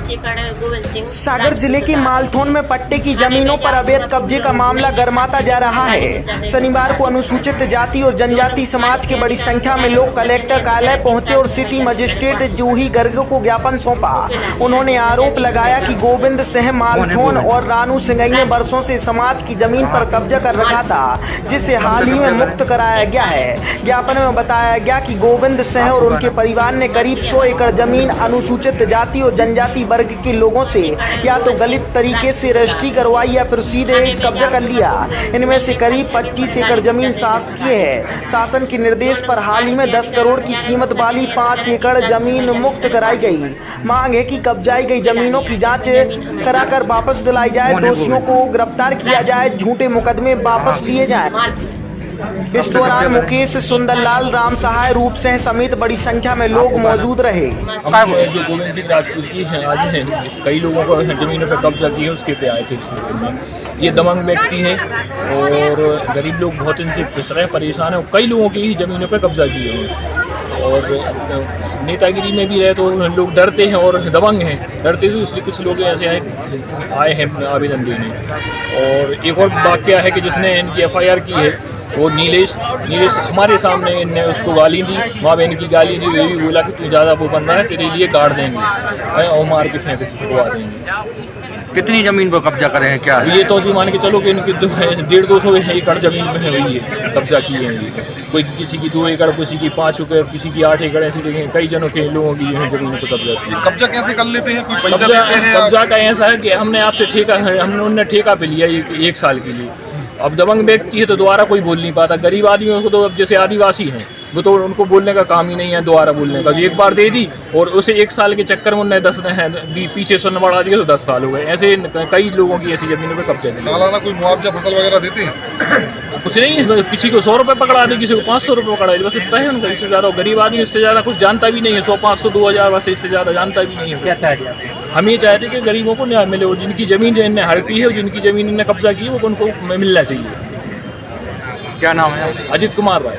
सागर जिले के मालथोन में पट्टे की जमीनों पर अवैध कब्जे का मामला गर्माता जा रहा है। शनिवार को अनुसूचित जाति और जनजाति समाज के बड़ी संख्या में लोग कलेक्टर कार्यालय पहुंचे और सिटी मजिस्ट्रेट जूही गर्ग को ज्ञापन सौंपा। उन्होंने आरोप लगाया कि गोविंद सिंह मालथोन और रानू सिंगई ने वर्षों से समाज की जमीन पर कब्जा कर रखा था, जिसे हाल ही में मुक्त कराया गया है। ज्ञापन में बताया गया कि गोविंद सिंह और उनके परिवार ने करीब 100 एकड़ जमीन अनुसूचित जाति और जनजाति वर्ग के लोगों से या तो गलत तरीके से रजिस्ट्री करवाई या फिर सीधे कब्जा कर लिया। इनमें से करीब 25 एकड़ जमीन शासकीय है। शासन के निर्देश पर हाल ही में 10 करोड़ की कीमत वाली 5 एकड़ जमीन मुक्त कराई गई। मांग है कि कब्जाई गई जमीनों की जांच कराकर वापस दिलाई जाए, दोषियों को गिरफ्तार किया जाए, झूठे मुकदमे वापस लिए जाए। इस दौरान मुकेश, सुंदरलाल, राम सहाय, रूप सिंह समेत बड़ी संख्या में लोग मौजूद रहे। जो गोविंद सिंह राजपूत की है आज है, कई लोगों को जमीनों पर कब्जा किया, उसके पे आए थे। ये दबंग व्यक्ति है और गरीब लोग बहुत इनसे पिस रहे, परेशान है। कई लोगों की ही जमीनों पर कब्जा किए हैं और नेतागिरी में भी रहे तो लोग डरते हैं और दबंग हैं, डरते थे, इसलिए कुछ लोग ऐसे आए हैं आवेदन देने। और एक और वाकया है कि जिसने इनकी FIR की है वो नीलेश हमारे सामने इनने उसको गाली दी, माँ बहन की गाली दी। ये भी बोला कि तू ज़्यादा वो बन रहा है, तेरे लिए गाड़ देंगे और मार के फेंकवा देंगे। कितनी जमीन पर कब्जा करे हैं क्या? ये तो जो मान के चलो कि इनकी 150-200 एकड़ जमीन में है, हुई है कब्जा की है। कोई किसी की 2 एकड़, किसी की 5 एकड़, किसी की 8 एकड़, ऐसी जगह कई जनों के लोगों की जमीन पर कब्जा की। कब्जा कैसे कर लेते हैं? कोई पैसा लेते हैं? कब्जा का ऐसा है कि हमने आपसे ठेका है, उन्होंने ठेका पे लिया 1 साल के लिए। अब दबंग व्यक्ति है तो दोबारा कोई बोल नहीं पाता। गरीब आदमियों को तो अब जैसे आदिवासी हैं वो तो उनको बोलने का काम ही नहीं है, दोबारा बोलने का। एक बार दे दी और उसे 1 साल के चक्कर में उन्हें 10 पीछे सुनने बढ़ा दिया तो 10 साल हो गए। ऐसे कई लोगों की ऐसी जमीनों पे कब्जा दिया। सालाना कोई मुआवजा फसल वगैरह देते हैं? कुछ नहीं है, किसी को 100 रुपये पकड़ा दे, किसी को 500 रुपये पकड़ा दे, बस इतना है उनका। इससे ज़्यादा गरीब आदमी इससे ज़्यादा कुछ जानता भी नहीं है। 100, 500, 2000 बस इससे ज़्यादा जानता भी नहीं है। क्या चाहते हम ये चाहते कि गरीबों को न्याय मिले और जिनकी ज़मीन इन्हें हड़पी है, जिनकी ज़मीन इन्हें कब्जा की है, वो उनको मिलना चाहिए। क्या नाम है? अजित कुमार राय।